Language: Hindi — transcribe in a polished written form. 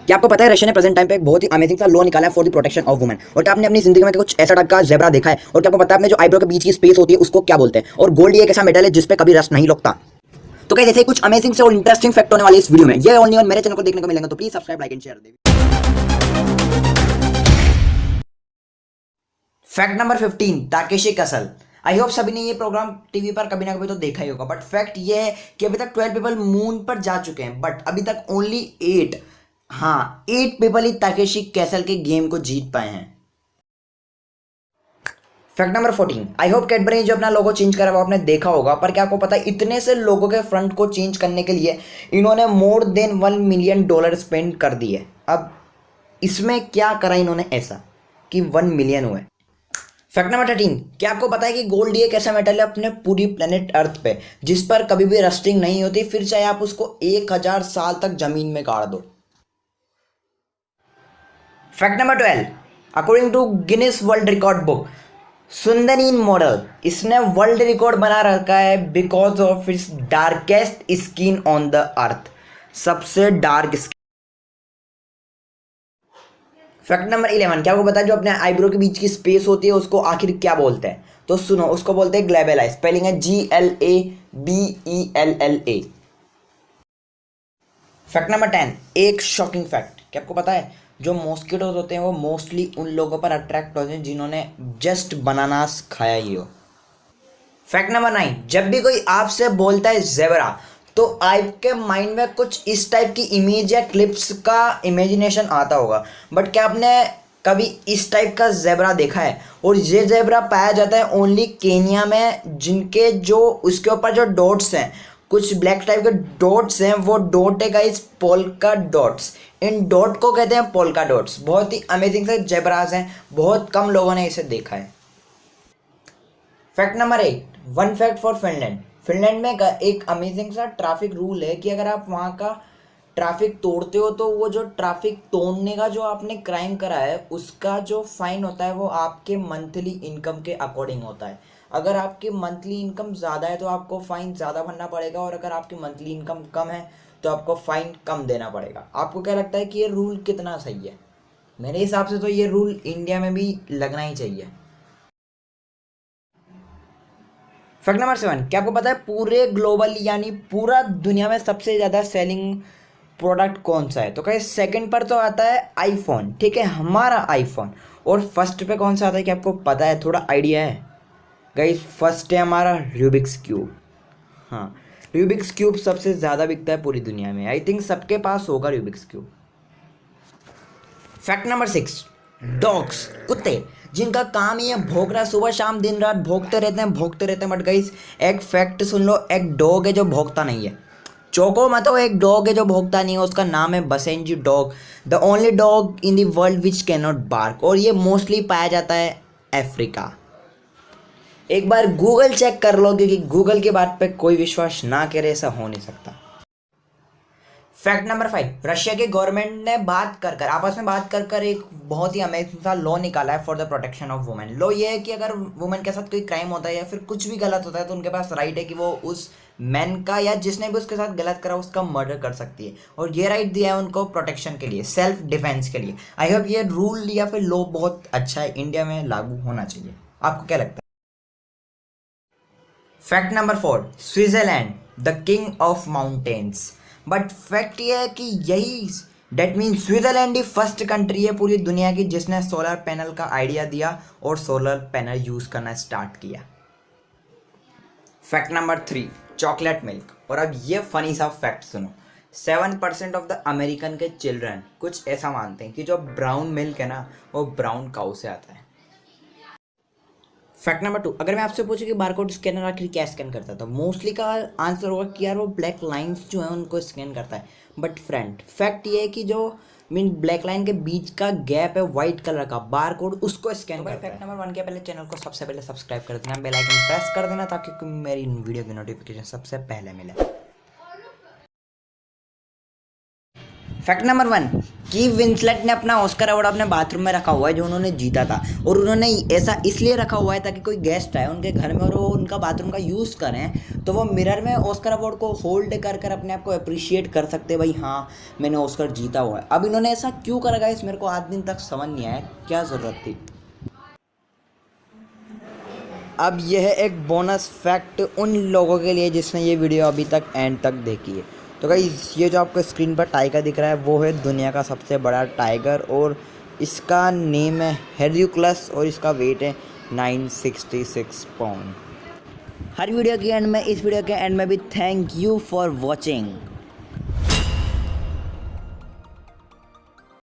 क्या आपको पता है रशिया ने प्रेजेंट टाइम पे एक बहुत ही अमेजिंग सा लॉ निकाला है for the protection of women. और क्या आपने अपनी जिंदगी में कुछ ऐसा टाइप का ज़ेब्रा देखा है? और क्या आपको पता है अपने जो आईब्रो के बीच की स्पेस होती है उसको क्या बोलते हैं? और गोल्ड ये एक ऐसा मेटल है जिस पे कभी रस्ट नहीं लगता। तो क्या जैसे कुछ अमेजिंग से और इंटरेस्टिंग फैक्ट होने वाली इस वीडियो में ये ओनली और मेरे चैनल को देखने को मिलेंगे, तो please subscribe, like and share दे। Fact number 15, Takeshi castle. I hope सभी ने ये प्रोग्राम टीवी पर कभी ना कभी तो देखा ही होगा। बट फैक्ट ये है कि अभी तक 12 पीपल मून पर जा चुके हैं, बट अभी तक ओनली 8, हाँ 8 पीपल ही ताकेशी कैसल के गेम को जीत पाए हैं। Fact number 14, I hope Cadbury जो अपना लोगो चेंज करा वो आपने देखा होगा। पर क्या आपको पता है इतने से लोगों के फ्रंट को चेंज करने के लिए इन्होंने मोर देन $1 मिलियन स्पेंड कर दिए। अब इसमें क्या करा इन्होंने ऐसा कि 1 मिलियन हुए। फैक्ट नंबर 13, क्या आपको पता है कि गोल्ड एक ऐसा मेटल है अपने पूरी प्लेनेट अर्थ पे जिस पर कभी भी रस्टिंग नहीं होती, फिर चाहे आप उसको 1000 साल तक जमीन में गाड़ दो। Fact number 12, according to Guinness world record book, सुंदरीन मॉडल इसने वर्ल्ड रिकॉर्ड बना रखा है because of its darkest skin on the earth, सबसे डार्क स्किन। फैक्ट नंबर 11, क्या आपको पता है जो अपने आईब्रो के बीच की स्पेस होती है उसको आखिर क्या बोलते हैं? तो सुनो, उसको बोलते हैं ग्लेबेला, स्पेलिंग है GLABELLA। फैक्ट नंबर 10, एक शॉकिंग फैक्ट, क्या आपको पता है जो मॉस्किटोज होते हैं वो मोस्टली उन लोगों पर अट्रैक्ट होते हैं जिन्होंने जस्ट बनानास खाया ही हो। फैक्ट नंबर 9, जब भी कोई आपसे बोलता है जेबरा तो आपके माइंड में कुछ इस टाइप की इमेज या क्लिप्स का इमेजिनेशन आता होगा। बट क्या आपने कभी इस टाइप का जेबरा देखा है? और ये जेबरा पाया जाता है ओनली केनिया में, जिनके जो उसके ऊपर जो डॉट्स हैं, कुछ ब्लैक टाइप के डॉट्स हैं, वो डॉट है guys polka dots. In dot को कहते हैं पोल्का डॉट्स। बहुत ही अमेजिंग से जेबराज हैं, बहुत कम लोगों ने इसे देखा है। Fact number 8, one fact for Finland. Finland में एक अमेजिंग सा ट्रैफिक रूल है कि अगर आप वहाँ का ट्रैफिक तोड़ते हो तो वो जो ट्रैफिक तोड़ने का जो आपने क्राइम करा है उसका जो फाइन होता है वो आपके मंथली इनकम के अकॉर्डिंग होता है। अगर आपकी मंथली इनकम ज़्यादा है तो आपको फ़ाइन ज़्यादा भरना पड़ेगा, और अगर आपकी मंथली इनकम कम है तो आपको फ़ाइन कम देना पड़ेगा। आपको क्या लगता है कि ये रूल कितना सही है? मेरे हिसाब से तो ये रूल इंडिया में भी लगना ही चाहिए। फैक्ट नंबर 7, क्या आपको पता है पूरे ग्लोबल यानी पूरा दुनिया में सबसे ज़्यादा सेलिंग प्रोडक्ट कौन सा है? तो कहीं सेकंड पर तो आता है आईफोन, ठीक है, हमारा आईफोन। और फर्स्ट पे कौन सा आता है क्या आपको पता है? थोड़ा आइडिया है गाइस? फर्स्ट है हमारा रूबिक्स क्यूब। हाँ, रूबिक्स क्यूब सबसे ज़्यादा बिकता है पूरी दुनिया में। आई थिंक सबके पास होगा Rubik's cube. Fact number 6, dogs, कुत्ते, जिनका काम ही है भौंकना, सुबह शाम दिन रात भौंकते रहते हैं भौंकते रहते हैं। बट गाइस एक फैक्ट सुन लो, एक डॉग है जो भौंकता नहीं है। चौको मत हो, एक डॉग है जो भौंकता नहीं है, उसका नाम है basenji dog, the only dog in the world which can not bark. और ये मोस्टली पाया जाता है अफ्रीका। एक बार गूगल चेक कर लो, क्योंकि गूगल की बात पे कोई विश्वास ना करे, ऐसा हो नहीं सकता। फैक्ट नंबर 5, रशिया की गवर्नमेंट ने आपस में बात कर एक बहुत ही अमेजिंग सा लॉ निकाला है for the protection of women. Law ये है कि अगर वुमेन के साथ कोई क्राइम होता है या फिर कुछ भी गलत होता है तो उनके पास राइट है कि वो उस मैन का या जिसने भी उसके साथ गलत करा उसका मर्डर कर सकती है। और ये राइट दिया है उनको प्रोटेक्शन के लिए, सेल्फ डिफेंस के लिए। आई होप ये रूल या फिर लॉ बहुत अच्छा है, इंडिया में लागू होना चाहिए। आपको क्या लगता है? Fact number 4, Switzerland the king of mountains. But fact ये है कि यही that mean Switzerland he first country है पूरी दुनिया की जिसने सोलर पैनल का आइडिया दिया और सोलर पैनल यूज़ करना स्टार्ट किया। Fact number 3, chocolate milk. और अब ये फनी सा फैक्ट सुनो, 7% ऑफ द अमेरिकन के चिल्ड्रन कुछ ऐसा मानते हैं कि जो ब्राउन मिल्क है ना वो ब्राउन काऊ से आता है। फैक्ट नंबर 2, अगर मैं आपसे पूछूं कि बारकोड स्कैनर आखिर क्या स्कैन करता था, मोस्टली का आंसर होगा कि यार वो ब्लैक लाइंस जो है उनको स्कैन करता है। बट फ्रेंड फैक्ट ये है कि जो मीन ब्लैक लाइन के बीच का गैप है वाइट कलर का बारकोड, उसको स्कैन करता है। फैक्ट नंबर 1 के पहले चैनल को सबसे पहले सब्सक्राइब कर देना, बेल आइकन प्रेस कर देना ताकि मेरी वीडियो की नोटिफिकेशन सबसे पहले मिले। फैक्ट नंबर 1, की विंसलेट ने अपना ऑस्कर अवार्ड अपने बाथरूम में रखा हुआ है जो उन्होंने जीता था, और उन्होंने ऐसा इसलिए रखा हुआ है ताकि कोई गेस्ट आए उनके घर में और वो उनका बाथरूम का यूज़ करें तो वो मिरर में ऑस्कर अवार्ड को होल्ड कर कर अपने आप को अप्रिशिएट कर सकते हैं, भाई हाँ मैंने ऑस्कर जीता हुआ है। अब इन्होंने ऐसा क्यों करा गाइस, मेरे को आज दिन तक समझ नहीं आया क्या ज़रूरत थी। अब यह एक बोनस फैक्ट उन लोगों के लिए जिसने ये वीडियो अभी तक एंड तक देखी है। तो गाइस ये जो आपको स्क्रीन पर टाइगर दिख रहा है वो है दुनिया का सबसे बड़ा टाइगर, और इसका नेम है हेर्क्यूलस और इसका वेट है 966 पाउंड। हर वीडियो के एंड में, इस वीडियो के एंड में भी थैंक यू फॉर वॉचिंग।